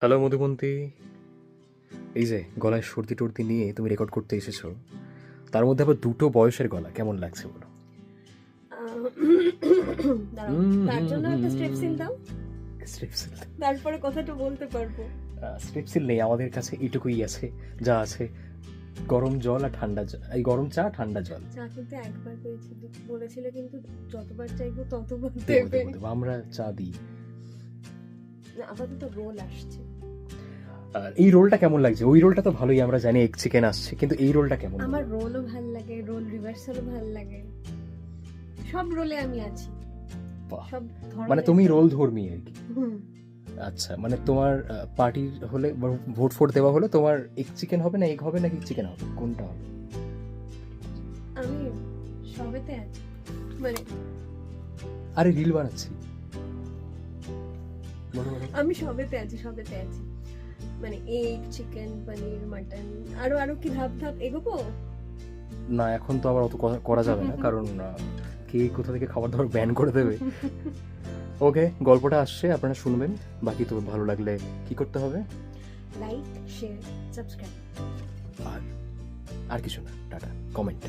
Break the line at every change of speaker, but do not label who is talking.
Hello Madhubanti, এই যে গলায় সর্দি টর্দি নিয়ে তুমি রেকর্ড করতে এসেছো, তার মধ্যে আবার দুটো বয়সের গলা, কেমন লাগছে বলো?
দাঁড়াও, তার জন্য একটা স্ট্রেপসিল দাও,
স্ট্রিপসিল?
তারপরে কথাটা বলতে পারবো।
স্ট্রিপসিল নেই আমাদের কাছে, এইটুকুই আছে যা আছে। গরম জল আর ঠান্ডা জল, এই গরম চা ঠান্ডা জল।
চা কিন্তু একবার পেয়েছিল, বলেছিল কিন্তু যতবার চাইবো ততবার
দেবো,
দেবে।
দেবো, দেবো, আমরা চা দিই।
না, আপাতত রোল আসছে।
আর এই রোলটা কেমন লাগছে? ওই রোলটা তো ভালোই, আমরা জানি এগ চিকেন আসছে, কিন্তু এই রোলটা কেমন?
আমার রোলও ভাল লাগে, রোল রিভার্সালও ভাল লাগে, সব রোলে আমি আছি,
বাহ।
সব ধরনের।
মানে তুমি রোল ধর্মী আর কি।
হুম,
আচ্ছা, মানে তোমার পার্টির হলে ভোট ফোট দেওয়া হলে তোমার এগ চিকেন হবে না এগ হবে নাকি চিকেন হবে, কোনটা হবে?
আমি সবেতে আছি, মানে
আরে রিল বানাচ্ছি, বলো বলো।
আমি সবেতে আছি, সবেতে আছি, মানে এগ, চিকেন, পনির, মাটন, আরো আরো কি ধাপ ধাপ এগোবো?
না, এখন তো আবার অত করা যাবে না, কারণ কে কোথা থেকে খাবার দাবার ব্যান করে দেবে। ওকে, গল্পটা আসছে, আপনারা শুনবেন। বাকি তো ভালো লাগলে কি করতে হবে?
Like, share, subscribe.
আর আর কিছু না, টাটা, কমেন্ট।